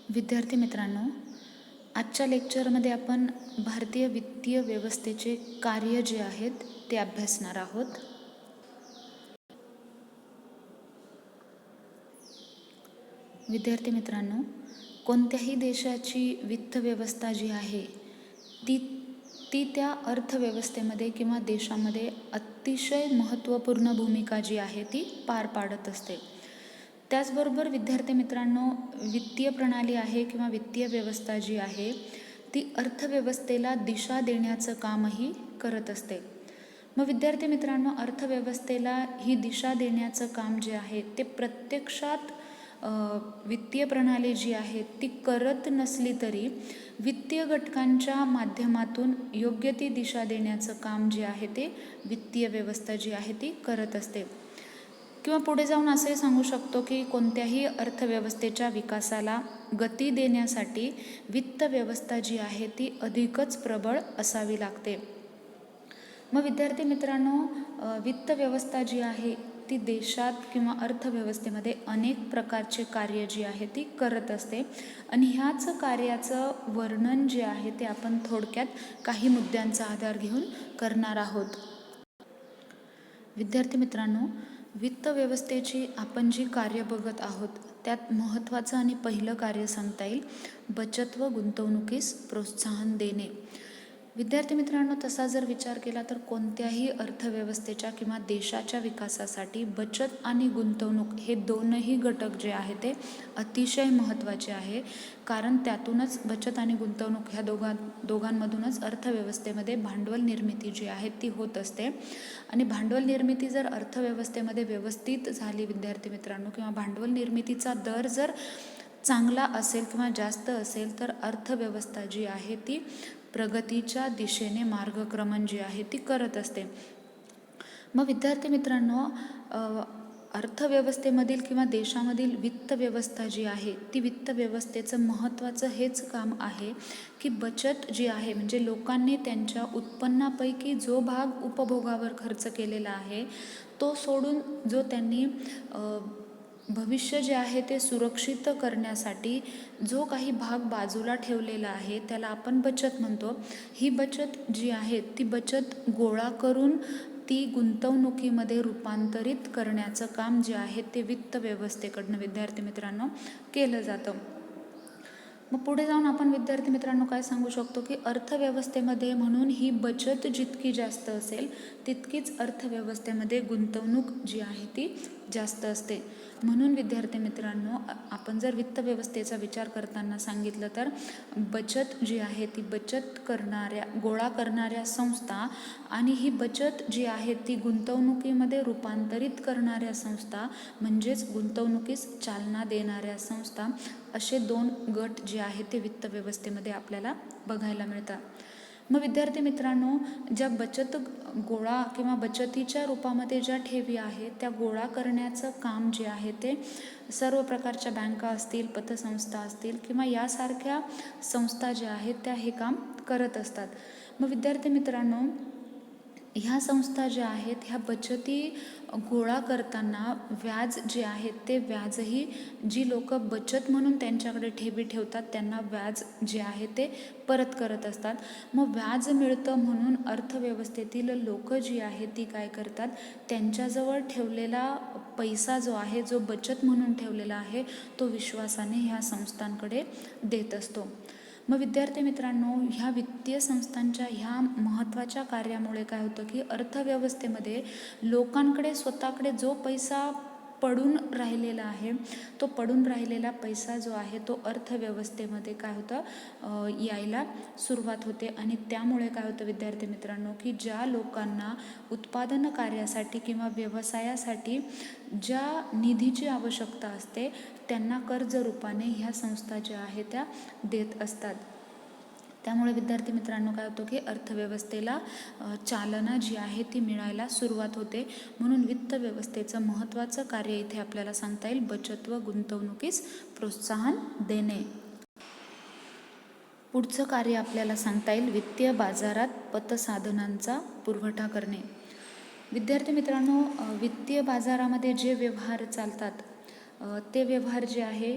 विद्यार्थी मित्रांनो, आजच्या लेक्चरमध्ये आपण भारतीय वित्तीय व्यवस्थेचे कार्य जे आहेत ते अभ्यासणार आहोत. विद्यार्थी मित्रांनो, कोणत्याही देशाची वित्त व्यवस्था जी आहे ती ती त्या अर्थव्यवस्थेमध्ये किंवा देशामध्ये अतिशय महत्त्वपूर्ण भूमिका जी आहे ती पार पाडत असते. त्याचबरोबर विद्यार्थी मित्रांनो, वित्तीय प्रणाली आहे किंवा वित्तीय व्यवस्था जी आहे ती अर्थव्यवस्थेला दिशा देण्याचं कामही करत असते. मग विद्यार्थी मित्रांनो, अर्थव्यवस्थेला ही दिशा देण्याचं काम जे आहे ते प्रत्यक्षात वित्तीय प्रणाली जी आहे ती करत नसली तरी वित्तीय घटकांच्या माध्यमातून योग्य ती दिशा देण्याचं काम जे आहे ते वित्तीय व्यवस्था जी आहे ती करत असते. किंवा पुढे जाऊन असे सांगू शकतो की कोणत्याही अर्थव्यवस्थेच्या विकासाला गती देण्यासाठी वित्त व्यवस्था जी आहे ती अधिकच प्रबळ असावी लागते. मग विद्यार्थी मित्रांनो, वित्त व्यवस्था जी आहे ती देशात किंवा अर्थव्यवस्थेमध्ये अनेक प्रकारचे कार्य जी आहे ती करत असते आणि ह्याच कार्याचं वर्णन जे आहे ते आपण थोडक्यात काही मुद्द्यांचा आधार घेऊन करणार आहोत. विद्यार्थी मित्रांनो, वित्त व्यवस्थेची आपण जी कार्य बघत आहोत त्यात महत्त्वाचं आणि पहिलं कार्य सांगता येईल बचत व गुंतवणुकीस प्रोत्साहन देणे. विद्यार्थी मित्रांनो, तसा जर विचार केला तर कोणत्याही अर्थव्यवस्थेच्या किंवा देशाच्या विकासासाठी बचत आणि गुंतवणूक हे दोनही घटक जे आहे ते अतिशय महत्त्वाचे आहे. कारण त्यातूनच बचत आणि गुंतवणूक ह्या दोघांमधूनच अर्थव्यवस्थेमध्ये भांडवल निर्मिती जी आहे ती होत असते. आणि भांडवल निर्मिती जर अर्थव्यवस्थेमध्ये व्यवस्थित झाली विद्यार्थी मित्रांनो, किंवा भांडवल निर्मितीचा दर जर चांगला असेल किंवा जास्त असेल तर अर्थव्यवस्था जी आहे ती प्रगतीच्या दिशेने मार्गक्रमण जी आहे ती करत असते. मग विद्यार्थी मित्रांनो, अर्थव्यवस्थेमधील किंवा देशामधील वित्त व्यवस्था जी आहे ती वित्त व्यवस्थेचं महत्त्वाचं हेच काम आहे की बचत जी आहे म्हणजे लोकांनी त्यांच्या उत्पन्नापैकी जो भाग उपभोगावर खर्च केलेला आहे तो सोडून जो त्यांनी भविष्य जे आहे ते सुरक्षित करण्यासाठी जो काही भाग बाजूला ठेवलेला आहे त्याला आपण बचत म्हणतो. ही बचत जी आहे ती बचत गोळा करून ती गुंतवणुकीमध्ये रूपांतरित करण्याचं काम जे आहे ते वित्त व्यवस्थेकडनं विद्यार्थी मित्रांनो केलं जातं. मग पुढे जाऊन आपण विद्यार्थी मित्रांनो काय सांगू शकतो की अर्थव्यवस्थेमध्ये म्हणून ही बचत जितकी जास्त असेल तितकीच अर्थव्यवस्थेमध्ये गुंतवणूक जी आहे ती जास्त असते. म्हणून विद्यार्थी मित्रांनो, आपण जर वित्त व्यवस्थेचा विचार करताना सांगितलं तर बचत जी आहे ती बचत गोळा करणाऱ्या संस्था आणि ही बचत जी आहे ती गुंतवणुकीमध्ये रूपांतरित करणाऱ्या संस्था म्हणजेच गुंतवणुकीस चालना देणाऱ्या संस्था असे दोन गट जे आहेत ते वित्त व्यवस्थेमध्ये आपल्याला बघायला मिळतात. मग विद्यार्थी मित्रांनो, ज्या बचत गोळा किंवा बचतीच्या रूपामध्ये ज्या ठेवी आहेत त्या गोळा करण्याचं काम जे आहे ते सर्व प्रकारच्या बँका असतील, पतसंस्था असतील किंवा यासारख्या संस्था ज्या आहेत त्या हे काम करत असतात. मग विद्यार्थी मित्रांनो, ह्या संस्था ज्या आहेत ह्या बचती गोळा करताना व्याज जे आहे ते व्याजही जी लोक बचत म्हणून त्यांच्याकडे ठेवी ठेवतात त्यांना व्याज जे आहे ते परत करत असतात. मग व्याज मिळतं म्हणून अर्थव्यवस्थेतील लोक जी आहेत ती काय करतात, त्यांच्याजवळ ठेवलेला पैसा जो आहे जो बचत म्हणून ठेवलेला आहे तो विश्वासाने ह्या संस्थांकडे देत असतो. मग विद्यार्थी मित्रांनो, ह्या वित्तीय संस्थांच्या ह्या महत्त्वाच्या कार्यामुळे काय होतं की अर्थव्यवस्थेमध्ये लोकांकडे स्वतःकडे जो पैसा पडून राहिलेला आहे तो पडून राहिलेला पैसा जो आहे तो अर्थव्यवस्थेमध्ये काय होतं यायला सुरुवात होते. आणि त्यामुळे काय होतं विद्यार्थी मित्रांनो की ज्या लोकांना उत्पादन कार्यासाठी किंवा व्यवसायासाठी ज्या निधीची आवश्यकता असते त्यांना कर्ज रूपाने ह्या संस्था ज्या आहेत त्या देत असतात. त्यामुळे विद्यार्थी मित्रांनो काय होतं की अर्थव्यवस्थेला चालना जी आहे ती मिळायला सुरुवात होते. म्हणून वित्त व्यवस्थेचं महत्त्वाचं कार्य इथे आपल्याला सांगता येईल बचत व गुंतवणुकीस प्रोत्साहन देणे. पुढचं कार्य आपल्याला सांगता येईल वित्तीय बाजारात पतसाधनांचा पुरवठा करणे. विद्यार्थी मित्रांनो, वित्तीय बाजारामध्ये जे व्यवहार चालतात ते व्यवहार जे आहे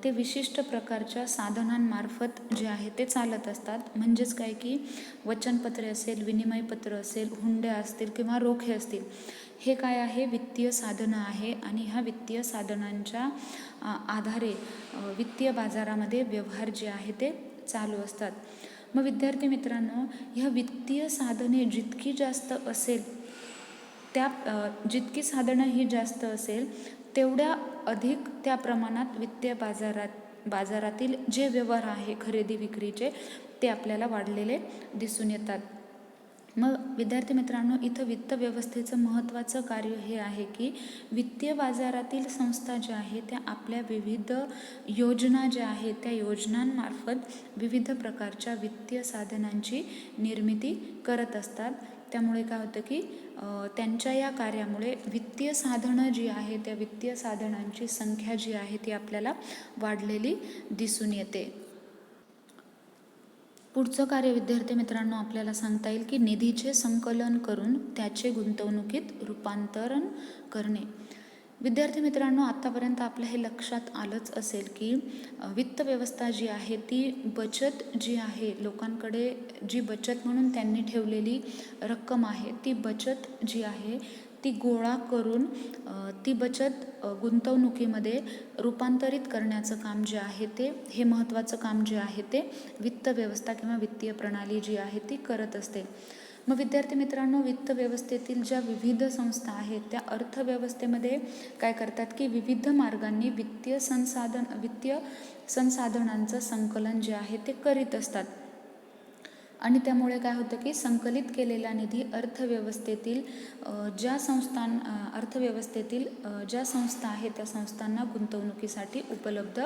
ते विशिष्ट प्रकारच्या साधनांमार्फत जे आहे ते चालत असतात. म्हणजेच काय की वचनपत्रे असेल, विनिमयपत्र असेल, हुंड्या असतील किंवा रोखे असतील, हे काय आहे, वित्तीय साधनं आहे आणि ह्या वित्तीय साधनांच्या आधारे वित्तीय बाजारामध्ये व्यवहार जे आहे ते चालू असतात. मग विद्यार्थी मित्रांनो, ह्या वित्तीय साधने जितकी जास्त असेल जितकी साधनं ही जास्त असेल तेवढ्या अधिक त्या प्रमाणात वित्तीय बाजारातील जे व्यवहार आहे खरेदी विक्रीचे ते आपल्याला वाढलेले दिसून येतात. मग विद्यार्थी मित्रांनो, इथं वित्त व्यवस्थेचं महत्त्वाचं कार्य हे आहे की वित्तीय बाजारातील संस्था ज्या आहेत त्या आपल्या विविध योजना ज्या आहेत त्या योजनांमार्फत विविध प्रकारच्या वित्तीय साधनांची निर्मिती करत असतात. त्यामुळे काय होतं की त्यांच्या या कार्यामुळे वित्तीय साधनं जी आहे त्या वित्तीय साधनांची संख्या जी आहे ती आपल्याला वाढलेली दिसून येते. पुढचं कार्य विद्यार्थी मित्रांनो आपल्याला सांगता येईल की निधीचे संकलन करून त्याचे गुंतवणुकीत रूपांतरण करणे. विद्यार्थी मित्रांनो, आत्तापर्यंत आपल्या हे लक्षात आलंच असेल की वित्त व्यवस्था जी आहे ती बचत जी आहे, लोकांकडे जी बचत म्हणून त्यांनी ठेवलेली रक्कम आहे ती बचत जी आहे ती गोळा करून ती बचत गुंतवणुकीमध्ये रूपांतरित करण्याचं काम जे आहे ते, हे महत्त्वाचं काम जे आहे ते वित्त व्यवस्था किंवा वित्तीय प्रणाली जी आहे ती करत असते. मग विद्यार्थी मित्रांनो, वित्त व्यवस्थेतील ज्या विविध संस्था आहेत त्या अर्थव्यवस्थेमध्ये काय करतात की विविध मार्गांनी वित्तीय संसाधनांचं संकलन जे आहे ते करीत असतात. आणि त्यामुळे काय होतं की संकलित केलेला निधी अर्थव्यवस्थेतील ज्या संस्था आहेत त्या संस्थांना गुंतवणुकीसाठी उपलब्ध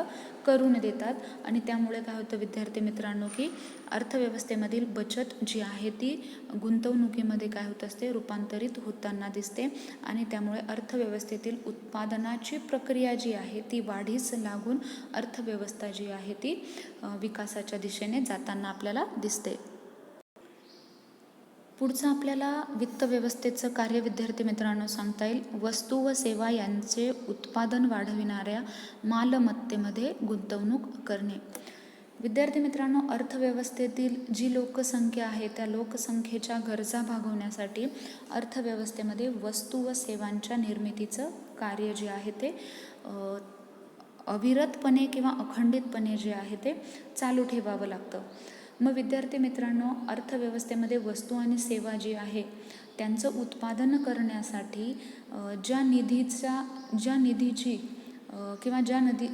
करून देतात. आणि त्यामुळे काय होतं विद्यार्थी मित्रांनो की अर्थव्यवस्थेमधील बचत जी आहे ती गुंतवणुकीमध्ये काय होत असते, रूपांतरित होताना दिसते. आणि त्यामुळे अर्थव्यवस्थेतील उत्पादनाची प्रक्रिया जी आहे ती वाढीस लागून अर्थव्यवस्था जी आहे ती विकासाच्या दिशेने जाताना आपल्याला दिसते. पुढचं आपल्याला वित्त व्यवस्थेचं कार्य विद्यार्थी मित्रांनो सांगता येईल, वस्तू व सेवा यांचे उत्पादन वाढविणाऱ्या मालमत्तेमध्ये गुंतवणूक करणे. विद्यार्थी मित्रांनो, अर्थव्यवस्थेतील जी लोकसंख्या आहे त्या लोकसंख्येच्या गरजा भागवण्यासाठी अर्थव्यवस्थेमध्ये वस्तू व सेवांच्या निर्मितीचं कार्य जे आहे ते अविरतपणे किंवा अखंडितपणे जे आहे ते चालू ठेवावं लागतं. मग विद्यार्थी मित्रांनो, अर्थव्यवस्थेमध्ये वस्तू आणि सेवा जी आहे त्यांचं उत्पादन करण्यासाठी ज्या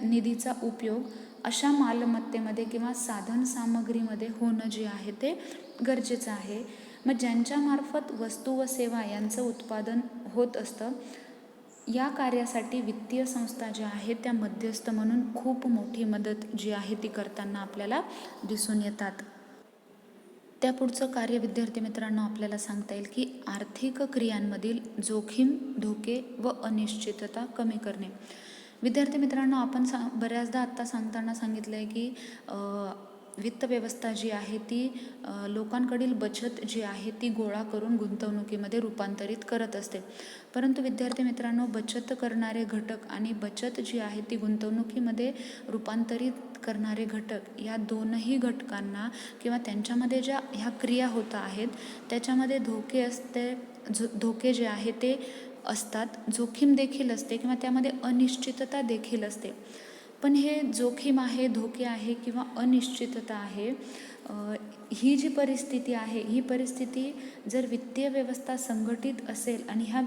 निधीचा उपयोग अशा मालमत्तेमध्ये किंवा साधनसामग्रीमध्ये होणं जे आहे ते गरजेचं आहे. मग ज्यांच्यामार्फत वस्तू व सेवा यांचं उत्पादन होत असतं या कार्यासाठी वित्तीय संस्था ज्या आहेत त्या मध्यस्थ म्हणून खूप मोठी मदत जी आहे ती करताना आपल्याला दिसून येतात. त्यापुढचं कार्य विद्यार्थी मित्रांनो आपल्याला सांगता येईल की आर्थिक क्रियांमधील जोखीम, धोके व अनिश्चितता कमी करणे. विद्यार्थी मित्रांनो, आपण बऱ्याचदा आत्ता सांगताना सांगितलं आहे की वित्त व्यवस्था जी आहे ती लोकांकडील बचत जी आहे ती गोळा करून गुंतवणुकीमध्ये रूपांतरित करत असते. परंतु विद्यार्थी मित्रांनो, बचत करणारे घटक आणि बचत जी आहे ती गुंतवणुकीमध्ये रूपांतरित करणारे घटक या दोनही घटकांना किंवा त्यांच्यामध्ये ज्या ह्या क्रिया होत आहेत त्याच्यामध्ये धोके जे आहे ते असतात, जोखीम देखील असते किंवा त्यामध्ये अनिश्चितता देखील असते. पण हे जोखीम आहे, धोके आहे किंवा अनिश्चितता आहे, ही जी परिस्थिती आहे ही परिस्थिती जर वित्तीय व्यवस्था संघटित असेल आणि ह्या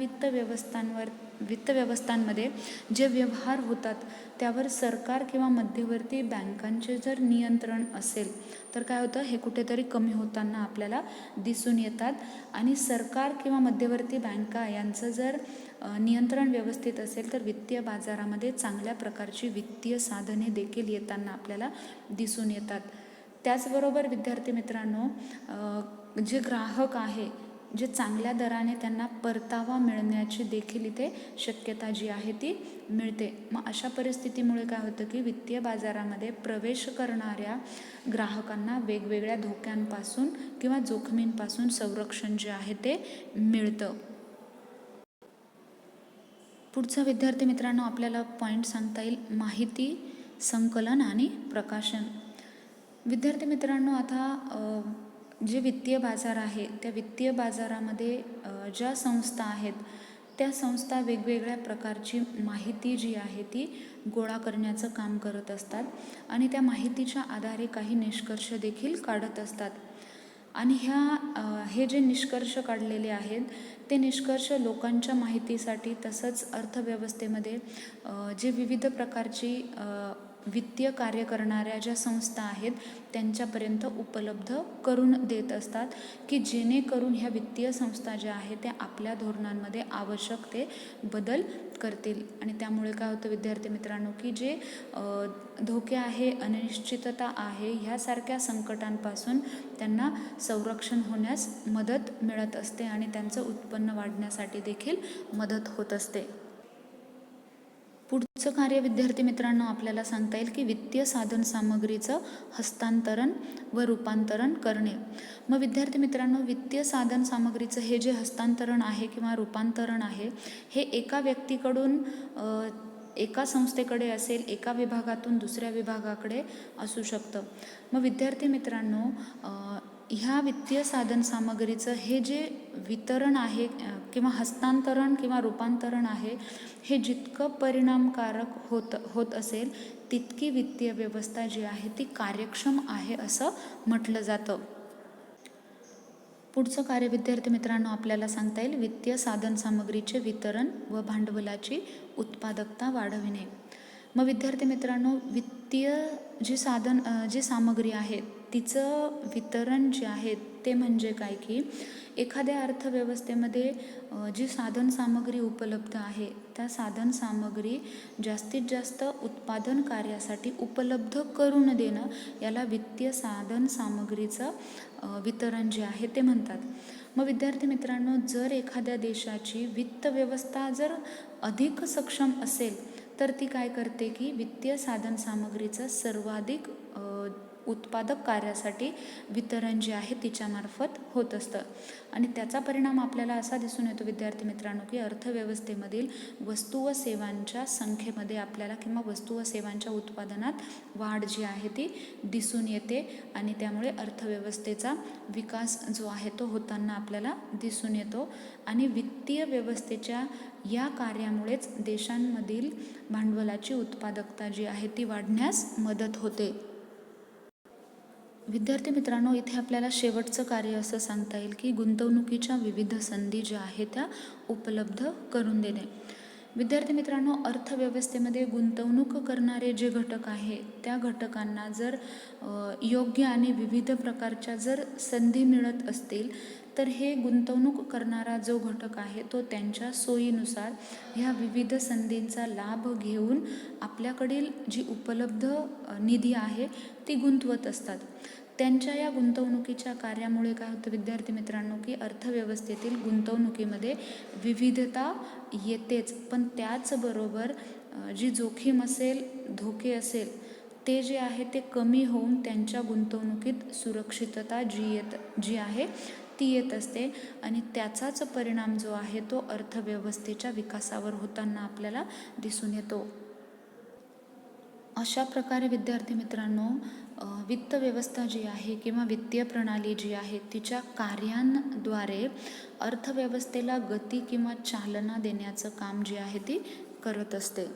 वित्त व्यवस्थांमध्ये जे व्यवहार होतात त्यावर सरकार किंवा मध्यवर्ती बँकांचे जर नियंत्रण असेल तर काय होतं, हे कुठेतरी कमी होताना आपल्याला दिसून येतात. आणि सरकार किंवा मध्यवर्ती बँका यांचं जर नियंत्रण व्यवस्थित असेल तर वित्तीय बाजारामध्ये चांगल्या प्रकारची वित्तीय साधने देखील येताना आपल्याला दिसून येतात. त्याचबरोबर विद्यार्थी मित्रांनो, जे ग्राहक आहे जे चांगल्या दराने त्यांना परतावा मिळण्याची देखील इथे शक्यता जी आहे ती मिळते. मग अशा परिस्थितीमुळे काय होतं की वित्तीय बाजारामध्ये प्रवेश करणाऱ्या ग्राहकांना वेगवेगळ्या धोक्यांपासून किंवा जोखमींपासून संरक्षण जे आहे ते मिळतं. पुढचं विद्यार्थी मित्रांनो आपल्याला पॉईंट सांगता येईल माहिती संकलन आणि प्रकाशन. विद्यार्थी मित्रांनो आता जे वित्तीय बाजार आहे त्या वित्तीय बाजारामध्ये ज्या संस्था आहेत त्या संस्था वेगवेगळ्या प्रकारची माहिती जी आहे ती गोळा करण्याचं काम करत असतात आणि त्या माहितीच्या आधारे काही निष्कर्ष देखील काढत असतात. आणि हे जे निष्कर्ष काढलेले आहेत ते निष्कर्ष लोकांच्या माहितीसाठी तसंच अर्थव्यवस्थेमध्ये जे विविध प्रकारची वित्तीय कार्य करणाऱ्या ज्या संस्था आहेत त्यांच्यापर्यंत उपलब्ध करून देत असतात की जेणेकरून ह्या वित्तीय संस्था ज्या आहेत त्या आपल्या धोरणांमध्ये आवश्यक ते बदल करतील. आणि त्यामुळे काय होतं विद्यार्थी मित्रांनो की जे धोके आहे, अनिश्चितता आहे, ह्यासारख्या संकटांपासून त्यांना संरक्षण होण्यास मदत मिळत असते आणि त्यांचं उत्पन्न वाढण्यासाठी देखील मदत होत असते. पुढचं कार्य विद्यार्थी मित्रांनो आपल्याला सांगता येईल की वित्तीय साधन सामग्रीचं हस्तांतरण व रूपांतरण करणे. मग विद्यार्थी मित्रांनो वित्तीय साधन सामग्रीचं हे जे हस्तांतरण आहे किंवा रूपांतरण आहे हे एका व्यक्तीकडून एका संस्थेकडे असेल, एका विभागातून दुसऱ्या विभागाकडे असू शकतं. मग विद्यार्थी मित्रांनो ह्या वित्तीय साधन सामग्रीचं हे जे वितरण आहे किंवा हस्तांतरण किंवा रूपांतरण आहे हे जितकं परिणामकारक होत असेल तितकी वित्तीय व्यवस्था जी आहे ती कार्यक्षम आहे असं म्हटलं जातं. पुढचं कार्य विद्यार्थी मित्रांनो आपल्याला सांगता येईल वित्तीय साधन सामग्रीचे वितरण व भांडवलाची उत्पादकता वाढविणे. मग विद्यार्थी मित्रांनो वित्तीय जी सामग्री आहे तिचं वितरण जे आहे ते म्हणजे काय की एखाद्या अर्थव्यवस्थेमध्ये जी साधन सामग्री उपलब्ध आहे त्या साधन सामग्री जास्तीत जास्त उत्पादन कार्यासाठी उपलब्ध करून देणं याला वित्तीय साधन सामग्रीचं वितरण जे आहे ते म्हणतात. मग विद्यार्थी मित्रांनो जर एखाद्या देशाची वित्त व्यवस्था जर अधिक सक्षम असेल तर ती काय करते की वित्तीय साधन सामग्रीचं सर्वाधिक उत्पादक कार्यासाठी वितरण जे आहे तिच्यामार्फत होत असतं. आणि त्याचा परिणाम आपल्याला असा दिसून येतो विद्यार्थी मित्रांनो की अर्थव्यवस्थेमधील वस्तू व सेवांच्या संख्येमध्ये आपल्याला किंवा वस्तू व सेवांच्या उत्पादनात वाढ जी आहे ती दिसून येते आणि त्यामुळे अर्थव्यवस्थेचा विकास जो आहे तो होताना आपल्याला दिसून येतो. आणि वित्तीय व्यवस्थेच्या या कार्यामुळेच देशांमधील भांडवलाची उत्पादकता जी आहे ती वाढण्यास मदत होते. विद्यार्थी मित्रांनो इथे आपल्याला शेवटचं कार्य असं सांगता येईल की गुंतवणुकीच्या विविध संधी ज्या आहेत त्या उपलब्ध करून देणे. विद्यार्थी मित्रांनो अर्थव्यवस्थेमध्ये गुंतवणूक करणारे जे घटक आहे त्या घटकांना जर योग्य आणि विविध प्रकारच्या जर संधी मिळत असतील तर हे गुंतवणूक करणारा जो घटक आहे तो त्यांच्या सोयीनुसार ह्या विविध संधींचा लाभ घेऊन आपल्याकडील जी उपलब्ध निधी आहे ती गुंतवत असतात. त्यांच्या या गुंतवणुकीच्या कार्यामुळे काय होतं विद्यार्थी मित्रांनो की अर्थव्यवस्थेतील गुंतवणुकीमध्ये विविधता येतेच, पण त्याचबरोबर जी जोखीम असेल, धोके असेल ते जे आहे ते कमी होऊन त्यांच्या गुंतवणुकीत सुरक्षितता जी आहे ती येत असते आणि त्याचाच परिणाम जो आहे तो अर्थव्यवस्थेच्या विकासावर होताना आपल्याला दिसून येतो. अशा प्रकारे विद्यार्थी मित्रांनो वित्त व्यवस्था जी आहे किंवा वित्तीय प्रणाली जी आहे तिच्या कार्यांद्वारे अर्थव्यवस्थेला गती किंवा चालना देण्याचं काम जे आहे ती करत असते.